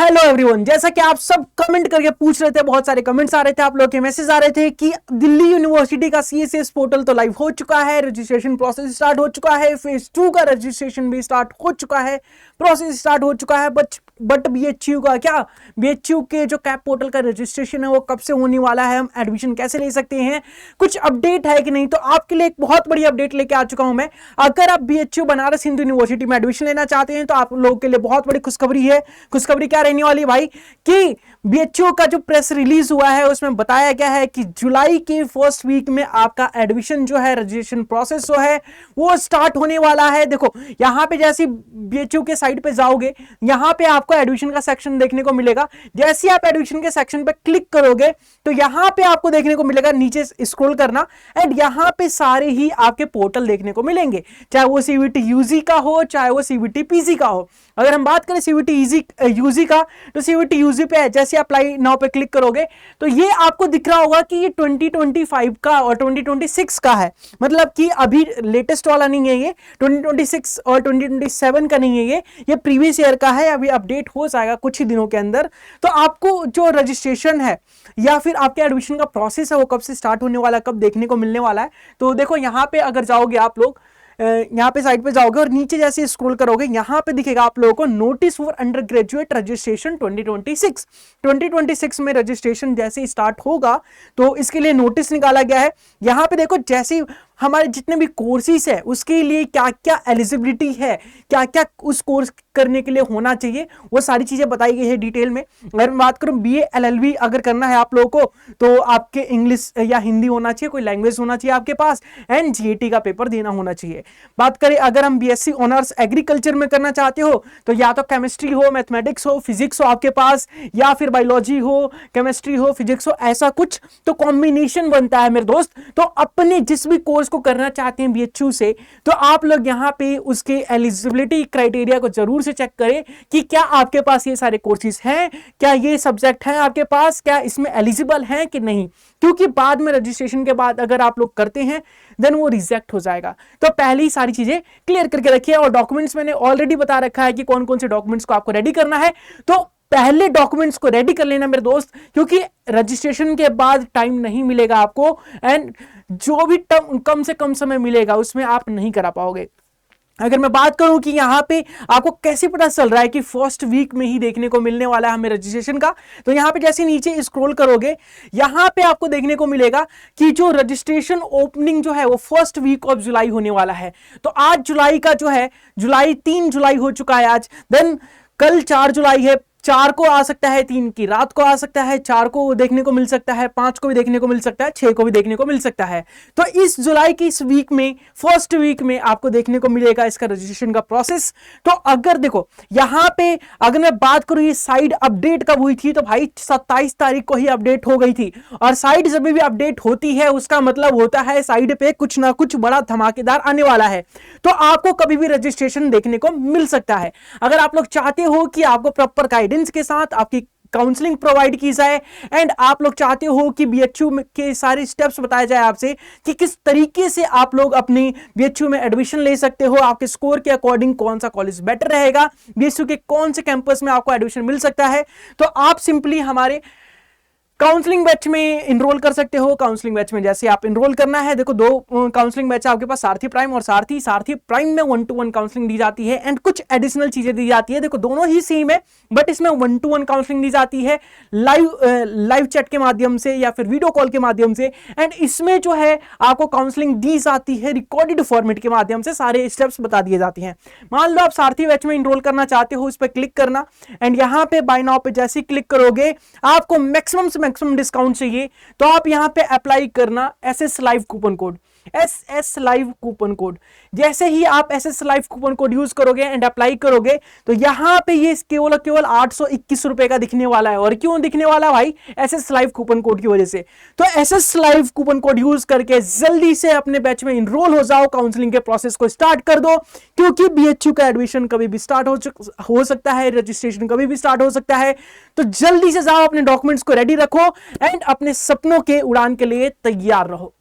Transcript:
Hello everyone, जैसा कि आप सब कमेंट करके पूछ रहे थे, बहुत सारे कमेंट्स आ रहे थे, आप लोग के मैसेज आ रहे थे कि दिल्ली यूनिवर्सिटी का सीएसएस पोर्टल तो लाइव हो चुका है, रजिस्ट्रेशन प्रोसेस स्टार्ट हो चुका है, फेज 2 का रजिस्ट्रेशन भी स्टार्ट हो चुका है, प्रोसेस स्टार्ट हो चुका है। बट बीएचयू का क्या, बीएचयू के जो कैप पोर्टल का रजिस्ट्रेशन है वो कब से होने वाला है, हम एडमिशन कैसे ले सकते हैं, कुछ अपडेट है कि नहीं। तो आपके लिए एक बहुत बड़ी अपडेट लेके आ चुका हूं मैं। अगर आप बीएचयू बनारस हिंदू यूनिवर्सिटी में एडमिशन लेना चाहते हैं तो आप लोगों के लिए बहुत बड़ी खुशखबरी है। खुशखबरी क्या रहने वाली भाई कि बीएचयू का जो प्रेस रिलीज हुआ है उसमें बताया गया है कि जुलाई के फर्स्ट वीक में आपका एडमिशन जो है, रजिस्ट्रेशन प्रोसेस जो है वो स्टार्ट होने वाला है। देखो यहां पे जैसे बीएचयू के साइट पे जाओगे, यहां पे आपको एडमिशन का सेक्शन देखने को मिलेगा। जैसे आप एडमिशन के सेक्शन पे क्लिक करोगे तो यहां पे आपको देखने को मिलेगा, नीचे स्क्रॉल करना एंड यहां पे सारे ही आपके पोर्टल देखने को मिलेंगे, चाहे वो सीवीटी यूजी का हो, चाहे वो सीवीटी पीजी का हो। अगर हम बात करें सीवीटी यूजी का, तो सीवीटी यूजी पे जैसे अप्लाई नाउ पे क्लिक करोगे तो ये आपको दिख रहा होगा कि ये 2025 का और 2026 का है, मतलब कि अभी लेटेस्ट वाला नहीं है, ये 2026 और 2027 का नहीं है, ये प्रीवियस ईयर का है। अभी अपडेट हो जाएगा कुछ ही दिनों के अंदर। तो आपको जो रजिस्ट्रेशन है या फिर आपके एडमिशन का प्रोसेस है वो कब से स्टार्ट होने वाला है, कब देखने को मिलने वाला है। तो देखो यहां पे अगर जाओगे आप लोग, यहां पे साइड पे जाओगे और नीचे जैसे स्क्रॉल करोगे यहां पे दिखेगा आप लोगों को notice for under graduate registration 2026 में रजिस्ट्रेशन जैसे स्टार्ट होगा तो इसके लिए नोटिस निकाला गया है। यहां पे देखो जैसे हमारे जितने भी कोर्सेज है उसके लिए क्या क्या एलिजिबिलिटी है, क्या क्या उस कोर्स करने के लिए होना चाहिए, वो सारी चीजें बताई गई है डिटेल में। अगर मैं बात करूं बीए एलएलबी अगर करना है आप लोगों को तो आपके इंग्लिश या हिंदी होना चाहिए, कोई लैंग्वेज होना चाहिए आपके पास एंड जीएटी का पेपर देना होना चाहिए। बात करें अगर हम बीएससी ऑनर्स एग्रीकल्चर में करना चाहते हो तो या तो केमिस्ट्री हो, मैथमेटिक्स हो, फिजिक्स हो आपके पास, या फिर बायोलॉजी हो, केमिस्ट्री हो, फिजिक्स हो, ऐसा कुछ तो कॉम्बिनेशन बनता है मेरे दोस्त। तो अपने जिस भी कोर्स को करना चाहते हैं बीएचयू से तो आप लोग यहां पे उसके एलिजिबिलिटी क्राइटेरिया को जरूर से चेक करें कि क्या आपके पास ये सारे कोर्सेज हैं, क्या ये सब्जेक्ट हैं आपके पास, क्या इसमें एलिजिबल हैं कि नहीं, क्योंकि बाद में रजिस्ट्रेशन के बाद अगर आप लोग करते हैं देन वो रिजेक्ट हो जाएगा। तो पहले ही सारी चीजें क्लियर करके रखिए। और डॉक्यूमेंट्स मैंने ऑलरेडी बता रखा है कि कौन कौन से डॉक्यूमेंट्स को आपको रेडी करना है, तो पहले डॉक्यूमेंट्स को रेडी कर लेना मेरे दोस्त, क्योंकि रजिस्ट्रेशन के बाद टाइम नहीं मिलेगा आपको एंड जो भी कम से कम समय मिलेगा उसमें आप नहीं करा पाओगे। अगर मैं बात करूं कि यहां पे आपको कैसे पता चल रहा है कि फर्स्ट वीक में ही देखने को मिलने वाला है हमें रजिस्ट्रेशन का, तो यहां पे जैसे नीचे स्क्रॉल करोगे यहां पे आपको देखने को मिलेगा कि जो रजिस्ट्रेशन ओपनिंग जो है वो फर्स्ट वीक ऑफ जुलाई होने वाला है। तो आज जुलाई का जो है, जुलाई 3 जुलाई हो चुका है आज, देन कल 4 जुलाई है, 4 को आ सकता है, 3 की रात को आ सकता है, 4 को देखने को मिल सकता है, 5 को भी देखने को मिल सकता है, 6 को भी देखने को मिल सकता है। तो इस जुलाई की इस वीक में, फर्स्ट वीक में आपको देखने को मिलेगा इसका रजिस्ट्रेशन का प्रोसेस। तो अगर देखो यहां पे अगर मैं बात करूं ये साइट अपडेट कब हुई थी, तो भाई 27 तारीख को ही अपडेट हो गई थी। और साइट जब भी अपडेट होती है उसका मतलब होता है साइट पे कुछ ना कुछ बड़ा धमाकेदार आने वाला है, तो आपको कभी भी रजिस्ट्रेशन देखने को मिल सकता है। अगर आप लोग चाहते हो कि आपको प्रॉपर गाइडेंस के साथ आपकी काउंसलिंग प्रोवाइड की जाए एंड आप लोग चाहते हो कि बीएचयू के सारे स्टेप्स बताए जाए आपसे कि किस तरीके से आप लोग अपनी बीएचयू में एडमिशन ले सकते हो, आपके स्कोर के अकॉर्डिंग कौन सा कॉलेज बेटर रहेगा, बीएचयू के कौन से कैंपस में आपको एडमिशन मिल सकता है, तो आप सिंपली हमारे काउंसलिंग बैच में इनरोल कर सकते हो। काउंसलिंग बैच में जैसे आप इनरोल करना है, देखो 2 काउंसलिंग बैच है आपके पास, सारथी प्राइम और सारथी प्राइम में 1-to-1 काउंसलिंग दी जाती है एंड कुछ एडिशनल चीजें दी जाती है। देखो दोनों ही सेम है बट इसमें 1-to-1 काउंसलिंग दी जाती है लाइव चैट के माध्यम से या फिर वीडियो कॉल के माध्यम से, एंड इसमें जो है आपको काउंसलिंग दी जाती है रिकॉर्डेड फॉर्मेट के माध्यम से, सारे स्टेप्स बता दिए जाते हैं। मान लो आप सारथी बैच में इनरोल करना चाहते हो, इस पर क्लिक करना एंड यहां पे बाय नाउ पे जैसे ही क्लिक करोगे आपको मैक्सिमम डिस्काउंट चाहिए, तो आप यहां पे अप्लाई करना SS live coupon code, SS live coupon code. जैसे ही आप SS live coupon code use करोगे एंड अप्लाई करोगे तो यहां पे ये केवल 821 रुपए का दिखने वाला है। और क्यों दिखने वाला भाई? एसएस लाइव कूपन कोड की वजह से। तो SS live coupon code use करके जल्दी से अपने बैच में इनरोल हो जाओ, काउंसलिंग के प्रोसेस को स्टार्ट कर दो, क्योंकि बीएचयू का एडमिशन कभी भी स्टार्ट हो सकता है, रजिस्ट्रेशन कभी भी स्टार्ट हो सकता है। तो जल्दी से जाओ, अपने डॉक्यूमेंट्स को रेडी रखो एंड अपने सपनों के उड़ान के लिए तैयार रहो।